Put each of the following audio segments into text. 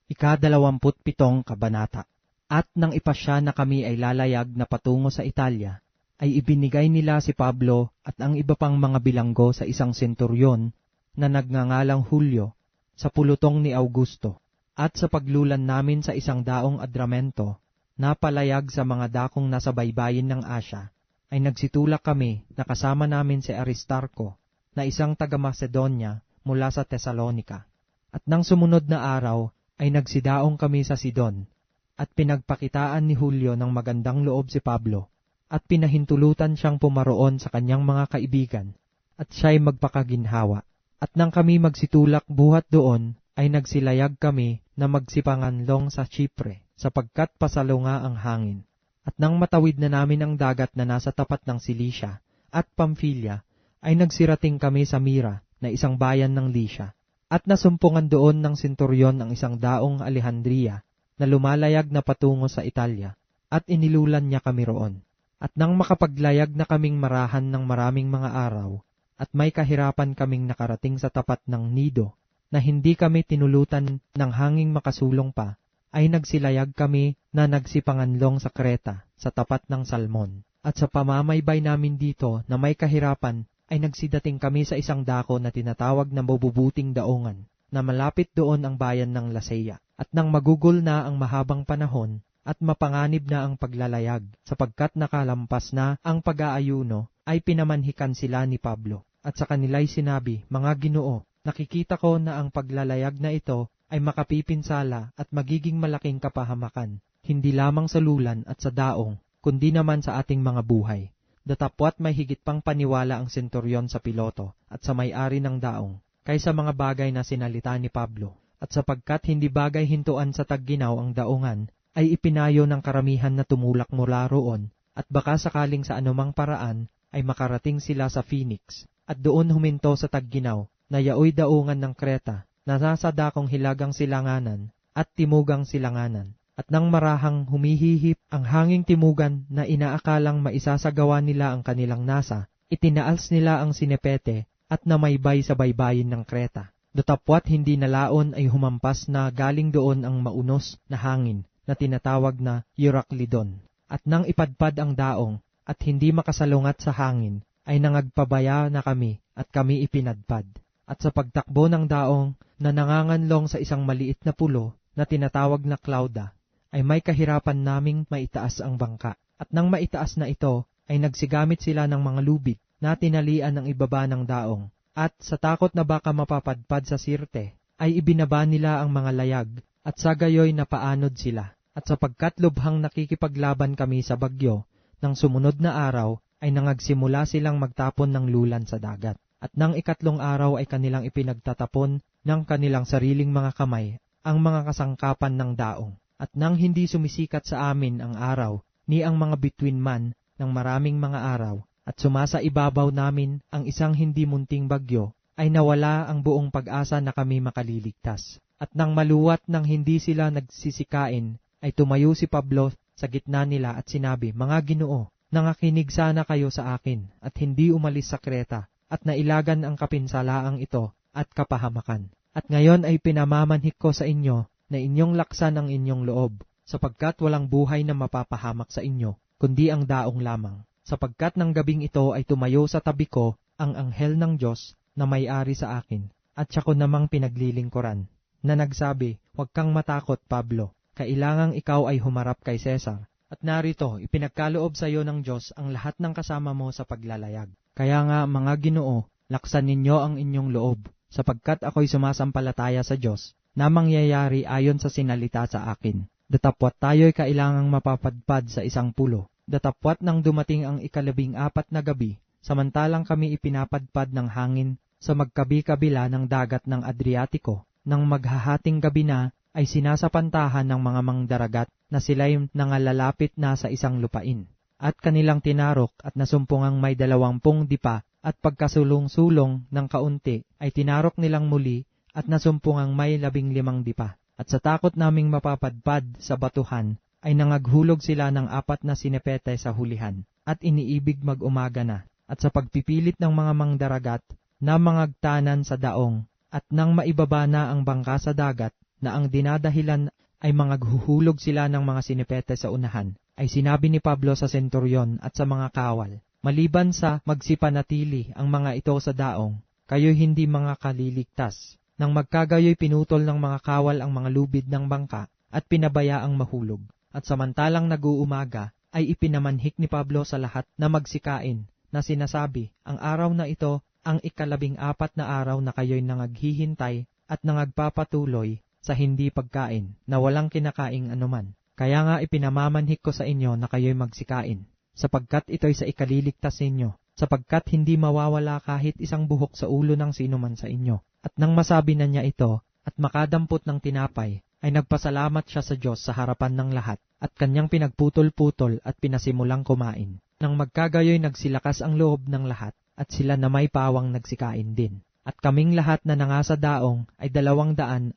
Ika-27 kabanata. At nang ipasya na kami ay lalayag na patungo sa Italia, ay ibinigay nila si Pablo at ang iba pang mga bilanggo sa isang senturyon na nagngangalang Julio sa pulutong ni Augusto. At sa paglulan namin sa isang daong Adramento, napalayag sa mga dakong nasa baybayin ng Asya, ay nagsitulak kami na kasama namin si Aristarco, na isang taga-Macedonia mula sa Tesalonica. At nang sumunod na araw, ay nagsidaong kami sa Sidon, at pinagpakitaan ni Julio ng magandang loob si Pablo, at pinahintulutan siyang pumaroon sa kanyang mga kaibigan, at siya'y magpakaginhawa. At nang kami magsitulak buhat doon, ay nagsilayag kami na magsipanganlong sa Chipre, sapagkat pasalunga ang hangin. At nang matawid na namin ang dagat na nasa tapat ng Cilicia at Pamphylia, ay nagsirating kami sa Mira, na isang bayan ng Lycia. At nasumpungan doon ng senturyon ang isang daong Alejandria, na lumalayag na patungo sa Italia, at inilulan niya kami roon. At nang makapaglayag na kaming marahan ng maraming mga araw, at may kahirapan kaming nakarating sa tapat ng Nido, na hindi kami tinulutan ng hanging makasulong pa, ay nagsilayag kami na nagsipanganlong sa Kreta, sa tapat ng Salmon. At sa pamamaybay namin dito na may kahirapan, ay nagsidating kami sa isang dako na tinatawag na Mabubuting Daongan, na malapit doon ang bayan ng Lasea. At nang magugol na ang mahabang panahon, at mapanganib na ang paglalayag, sapagkat nakalampas na ang pag-aayuno, ay pinamanhikan sila ni Pablo. At sa kanila'y sinabi, "Mga Ginoo, nakikita ko na ang paglalayag na ito ay makapipinsala at magiging malaking kapahamakan, hindi lamang sa lulan at sa daong, kundi naman sa ating mga buhay." Datapwat may higit pang paniwala ang senturyon sa piloto at sa may-ari ng daong, kaysa mga bagay na sinalita ni Pablo. At sapagkat hindi bagay hintuan sa tagginaw ang daongan, ay ipinayo ng karamihan na tumulak mula roon, at baka sakaling sa anumang paraan, ay makarating sila sa Phoenix, at doon huminto sa tagginaw, na yaoy daungan ng Kreta, na nasa dakong hilagang silanganan, at timugang silanganan. At nang marahang humihihip ang hanging timugan na inaakalang maisasagawa nila ang kanilang nasa, itinaals nila ang sinepete, at namaybay sa baybayin ng Kreta. Datapwat hindi nalaon ay humampas na galing doon ang maunos na hangin na tinatawag na Euroclydon. At nang ipadpad ang daong at hindi makasalungat sa hangin, ay nangagpabaya na kami at kami ipinadpad. At sa pagtakbo ng daong na nanganganlong sa isang maliit na pulo na tinatawag na Clauda, ay may kahirapan naming maitaas ang bangka. At nang maitaas na ito, ay nagsigamit sila ng mga lubid na tinalian ng ibaba ng daong. At sa takot na baka mapapadpad sa Sirte, ay ibinaba nila ang mga layag, at sa gayoy napaanod sila. At sapagkat lubhang nakikipaglaban kami sa bagyo, nang sumunod na araw, ay nangagsimula silang magtapon ng lulan sa dagat. At nang ikatlong araw ay kanilang ipinagtatapon ng kanilang sariling mga kamay, ang mga kasangkapan ng daong. At nang hindi sumisikat sa amin ang araw, ni ang mga bituin man ng maraming mga araw, at sumasa ibabaw namin ang isang hindi munting bagyo, ay nawala ang buong pag-asa na kami makaliligtas. At nang maluwat nang hindi sila nagsisikain, ay tumayo si Pablo sa gitna nila at sinabi, "Mga Ginoo, nangakinig sana kayo sa akin, at hindi umalis sa Kreta, at nailagan ang kapinsalaang ito at kapahamakan. At ngayon ay pinamamanhik ko sa inyo na inyong laksan ang inyong loob, sapagkat walang buhay na mapapahamak sa inyo, kundi ang daong lamang. Sapagkat ng gabing ito ay tumayo sa tabi ko ang anghel ng Diyos na may-ari sa akin, at siya ko namang pinaglilingkuran, na nagsabi, 'Huwag kang matakot, Pablo, kailangang ikaw ay humarap kay Cesar, at narito ipinagkaloob sa iyo ng Diyos ang lahat ng kasama mo sa paglalayag. Kaya nga, mga Ginoo, laksan ninyo ang inyong loob, sapagkat ako'y sumasampalataya sa Diyos, na mangyayari ayon sa sinalita sa akin. Datapwat tayo'y kailangang mapapadpad sa isang pulo. Datapwat nang dumating ang 14 na gabi, samantalang kami ipinapadpad ng hangin sa magkabi-kabila ng dagat ng Adriatiko, nang maghahating gabi na, ay sinasapantahan ng mga mangdaragat na sila'y nangalalapit na sa isang lupain. At kanilang tinarok at nasumpungang may 20 dipa, at pagkasulong-sulong ng kaunti, ay tinarok nilang muli at nasumpungang may 15 dipa. At sa takot naming mapapadpad sa batuhan, ay nangaghulog sila ng 4 na sinepete sa hulihan, at iniibig mag-umaga na. At sa pagpipilit ng mga mangdaragat na mangagtanan sa daong, at nang maibaba na ang bangka sa dagat, na ang dinadahilan ay mangaghuhulog sila ng mga sinipete sa unahan, ay sinabi ni Pablo sa senturyon at sa mga kawal, maliban sa magsipanatili ang mga ito sa daong, kayo'y hindi mga kaliligtas. Nang magkagayoy pinutol ng mga kawal ang mga lubid ng bangka at pinabayaang mahulog. At samantalang nag-uumaga, ay ipinamanhik ni Pablo sa lahat na magsikain, na sinasabi, ang araw na ito, ang 14 na araw na kayo'y nangaghihintay at nangagpapatuloy sa hindi pagkain, na walang kinakaing anuman. Kaya nga ipinamamanhik ko sa inyo na kayo'y magsikain, sapagkat ito'y sa ikaliligtas ninyo, sapagkat hindi mawawala kahit isang buhok sa ulo ng sinuman sa inyo. At nang masabi na niya ito, at makadampot ng tinapay, ay nagpasalamat siya sa Diyos sa harapan ng lahat, at kanyang pinagputol-putol at pinasimulang kumain. Nang magkagayoy nagsilakas ang loob ng lahat, at sila na may pawang nagsikain din. At kaming lahat na nangasa daong ay 276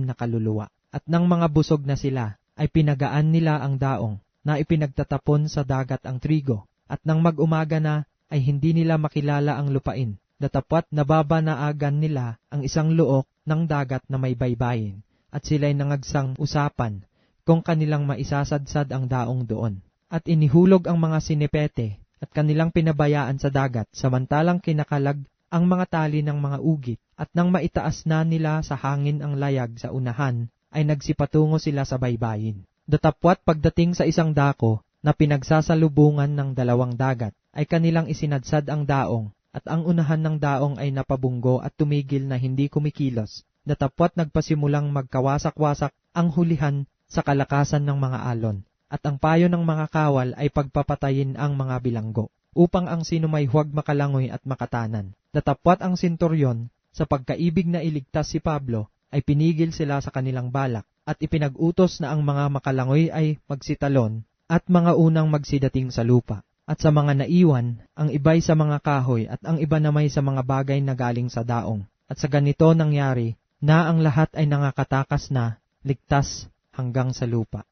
na kaluluwa. At nang mga busog na sila, ay pinagaan nila ang daong, na ipinagtatapon sa dagat ang trigo. At nang mag-umaga na, ay hindi nila makilala ang lupain. Datapwat nababanaagan nila ang isang luok ng dagat na may baybayin, at sila'y nangagsang usapan kung kanilang maisasadsad ang daong doon. At inihulog ang mga sinipete at kanilang pinabayaan sa dagat, samantalang kinakalag ang mga tali ng mga ugit, at nang maitaas na nila sa hangin ang layag sa unahan, ay nagsipatungo sila sa baybayin. Datapwat pagdating sa isang dako na pinagsasalubungan ng 2 dagat, ay kanilang isinadsad ang daong, at ang unahan ng daong ay napabunggo at tumigil na hindi kumikilos. Datapwat nagpasimulang magkawasak-wasak ang hulihan sa kalakasan ng mga alon, at ang payo ng mga kawal ay pagpapatayin ang mga bilanggo, upang ang sino may huwag makalangoy at makatanan. Datapwat ang senturyon, sa pagkaibig na iligtas si Pablo, ay pinigil sila sa kanilang balak, at ipinag-utos na ang mga makalangoy ay magsitalon, at mga unang magsidating sa lupa. At sa mga naiwan, ang iba'y sa mga kahoy at ang iba namay sa mga bagay na galing sa daong. At sa ganito nangyari, na ang lahat ay nangakatakas na, ligtas hanggang sa lupa.